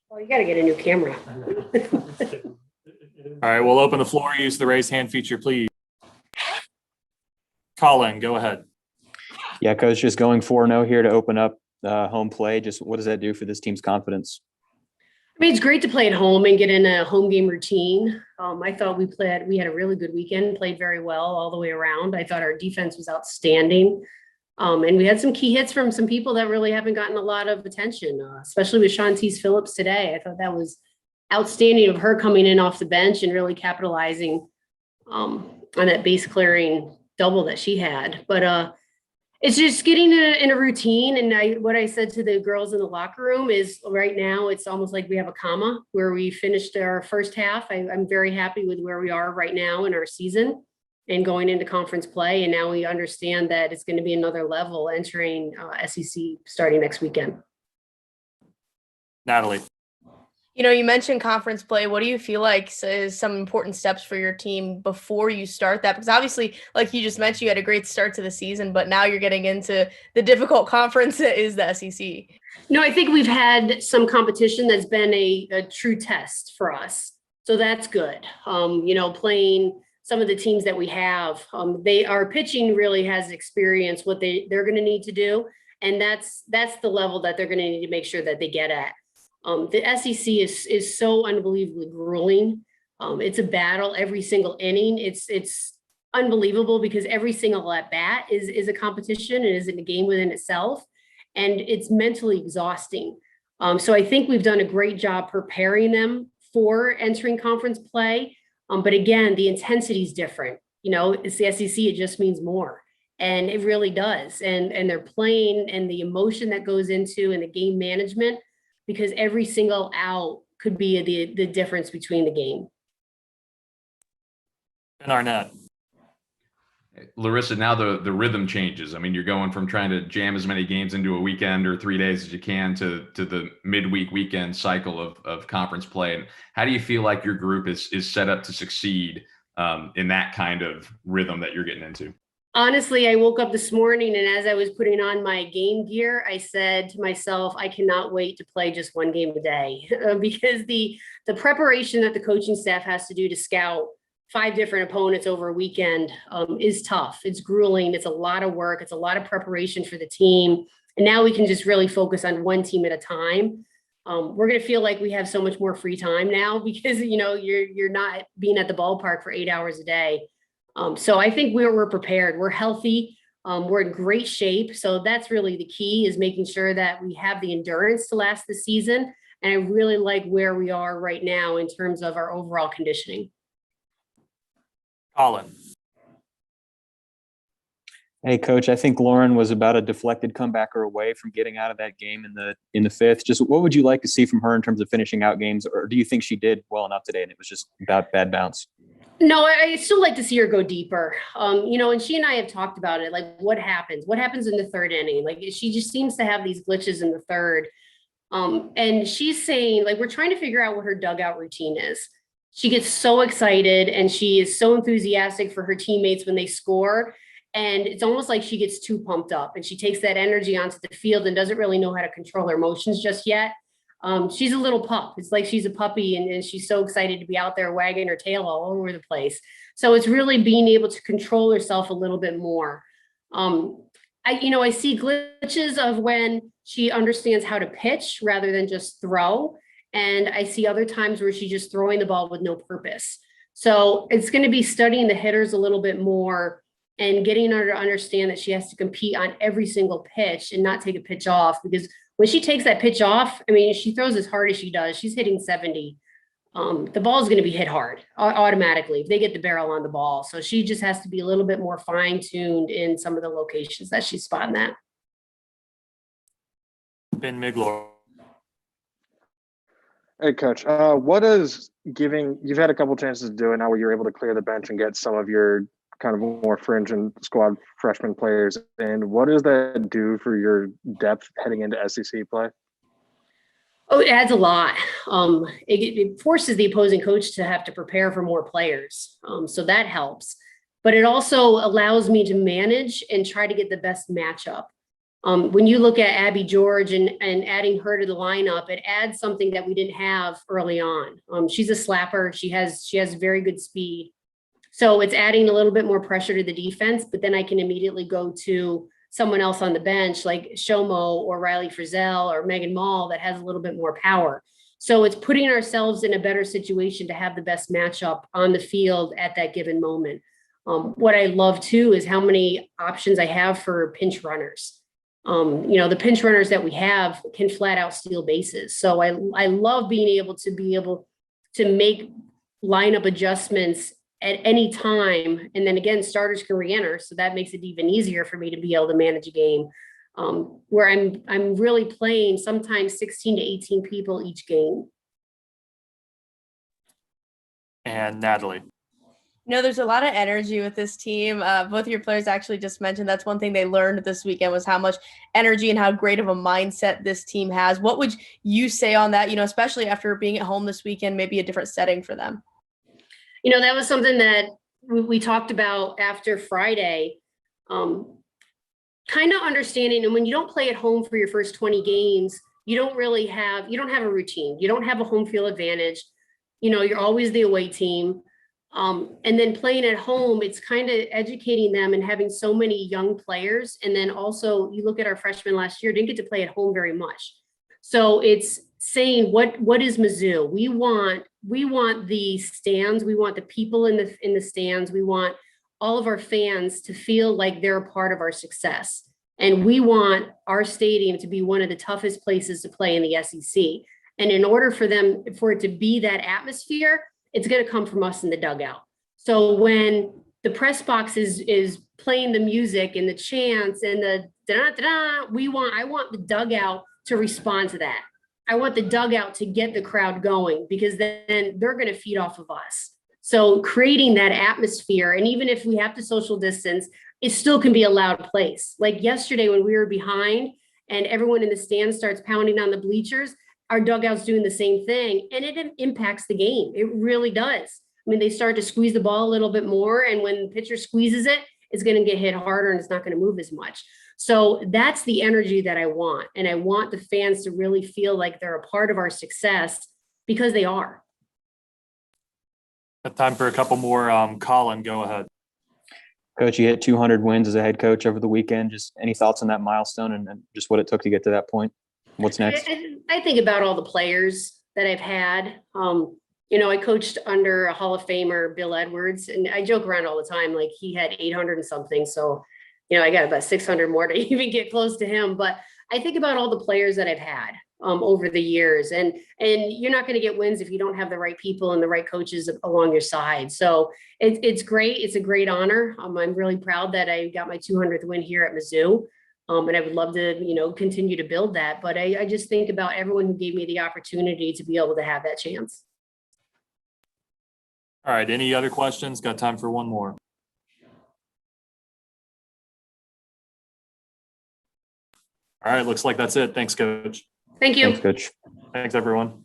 Well, you got to get a new camera. All right, we'll open the floor. Use the raise hand feature, please. Colin, go ahead. Yeah, Coach, just going 4-0 here to open up home play. Just what does that do for this team's confidence? I mean, it's great to play at home and get in a home game routine. I thought we had a really good weekend, played very well all the way around. I thought our defense was outstanding. And we had some key hits from some people that really haven't gotten a lot of attention, especially with Shantice Phillips today. I thought that was outstanding of her coming in off the bench and really capitalizing on that base clearing double that she had. But it's just getting in a routine. And what I said to the girls in the locker room is right now, it's almost like we have a comma where we finished our first half. I'm very happy with where we are right now in our season and going into conference play. And now we understand that it's going to be another level entering SEC starting next weekend. Natalie. You mentioned conference play. What do you feel like is some important steps for your team before you start that? Because obviously, like you just mentioned, you had a great start to the season, but now you're getting into the difficult conference that is the SEC. No, I think we've had some competition that's been a true test for us. So that's good. Playing some of the teams that we have, our pitching really has experienced what they're going to need to do. And that's the level that they're going to need to make sure that they get at. The SEC is so unbelievably grueling. It's a battle every single inning. It's unbelievable because every single at bat is a competition and is a game within itself, and it's mentally exhausting. So I think we've done a great job preparing them for entering conference play. But again, the intensity is different. It's the SEC. It just means more, and it really does. And they're playing, and the emotion that goes into and the game management, because every single out could be the difference between the game. And Arnett. Larissa, now the rhythm changes. I mean, you're going from trying to jam as many games into a weekend or 3 days as you can to the midweek weekend cycle of conference play. And how do you feel like your group is set up to succeed in that kind of rhythm that you're getting into? Honestly, I woke up this morning, and as I was putting on my game gear, I said to myself, I cannot wait to play just one game a day because the preparation that the coaching staff has to do to scout 5 different opponents over a weekend is tough. It's grueling. It's a lot of work. It's a lot of preparation for the team. And now we can just really focus on one team at a time. We're going to feel like we have so much more free time now because, you're not being at the ballpark for 8 hours a day. So I think we're prepared. We're healthy. We're in great shape. So that's really the key, is making sure that we have the endurance to last the season. And I really like where we are right now in terms of our overall conditioning. Colin. Hey, Coach, I think Lauren was about a deflected comebacker away from getting out of that game in the 5th. Just what would you like to see from her in terms of finishing out games, or do you think she did well enough today and it was just about bad bounce? No, I still like to see her go deeper. And she and I have talked about it. Like, what happens in the 3rd inning? Like, she just seems to have these glitches in the 3rd. And she's saying, like, we're trying to figure out what her dugout routine is. She gets so excited and she is so enthusiastic for her teammates when they score. And it's almost like she gets too pumped up and she takes that energy onto the field and doesn't really know how to control her emotions just yet. She's a little pup. It's like she's a puppy and she's so excited to be out there wagging her tail all over the place. So it's really being able to control herself a little bit more. I see glitches of when she understands how to pitch rather than just throw. And I see other times where she's just throwing the ball with no purpose. So it's going to be studying the hitters a little bit more and getting her to understand that she has to compete on every single pitch and not take a pitch off, because when she takes that pitch off, I mean, she throws as hard as she does. She's hitting 70. The ball is going to be hit hard automatically if they get the barrel on the ball. So she just has to be a little bit more fine-tuned in some of the locations that she's spotting that. Ben Miglor. Hey, Coach. What is you've had a couple chances to do it now where you're able to clear the bench and get some of your kind of more fringe and squad freshman players in. What does that do for your depth heading into SEC play? Oh, it adds a lot. It forces the opposing coach to have to prepare for more players. So that helps. But it also allows me to manage and try to get the best matchup. When you look at Abby George and adding her to the lineup, it adds something that we didn't have early on. She's a slapper. She has very good speed. So it's adding a little bit more pressure to the defense, but then I can immediately go to someone else on the bench like Shomo or Riley Frizzell or Megan Mall that has a little bit more power. So it's putting ourselves in a better situation to have the best matchup on the field at that given moment. What I love too is how many options I have for pinch runners. The pinch runners that we have can flat out steal bases. So I love being able to make lineup adjustments at any time. And then again, starters can re-enter. So that makes it even easier for me to be able to manage a game where I'm really playing sometimes 16 to 18 people each game. And Natalie. There's a lot of energy with this team. Both of your players actually just mentioned that's one thing they learned this weekend was how much energy and how great of a mindset this team has. What would you say on that, especially after being at home this weekend, maybe a different setting for them? That was something that we talked about after Friday, kind of understanding. And when you don't play at home for your first 20 games, you don't have a routine. You don't have a home field advantage. You're always the away team. And then playing at home, it's kind of educating them and having so many young players. And then also you look at our freshmen last year, didn't get to play at home very much. So it's saying what is Mizzou? We want the stands. We want the people in the stands. We want all of our fans to feel like they're a part of our success. And we want our stadium to be one of the toughest places to play in the SEC. And in order for it to be that atmosphere, it's going to come from us in the dugout. So when the press box is playing the music and the chants and the da-da-da-da, I want the dugout to respond to that. I want the dugout to get the crowd going because then they're going to feed off of us. So creating that atmosphere, and even if we have to social distance, it still can be a loud place. Like yesterday when we were behind and everyone in the stands starts pounding on the bleachers, our dugout's doing the same thing, and it impacts the game. It really does. I mean, they start to squeeze the ball a little bit more, and when the pitcher squeezes it, it's going to get hit harder and it's not going to move as much. So that's the energy that I want. And I want the fans to really feel like they're a part of our success because they are. Got time for a couple more. Colin, go ahead. Coach, you hit 200 wins as a head coach over the weekend. Just any thoughts on that milestone and just what it took to get to that point? What's next? I think about all the players that I've had. I coached under a Hall of Famer, Bill Edwards, and I joke around all the time, like he had 800 and something. So, I got about 600 more to even get close to him. But I think about all the players that I've had over the years, and you're not going to get wins if you don't have the right people and the right coaches along your side. So it's great. It's a great honor. I'm really proud that I got my 200th win here at Mizzou. And I would love to, continue to build that. But I just think about everyone who gave me the opportunity to be able to have that chance. All right. Any other questions? Got time for one more. All right. Looks like that's it. Thanks, Coach. Thank you. Thanks, Coach. Thanks, everyone.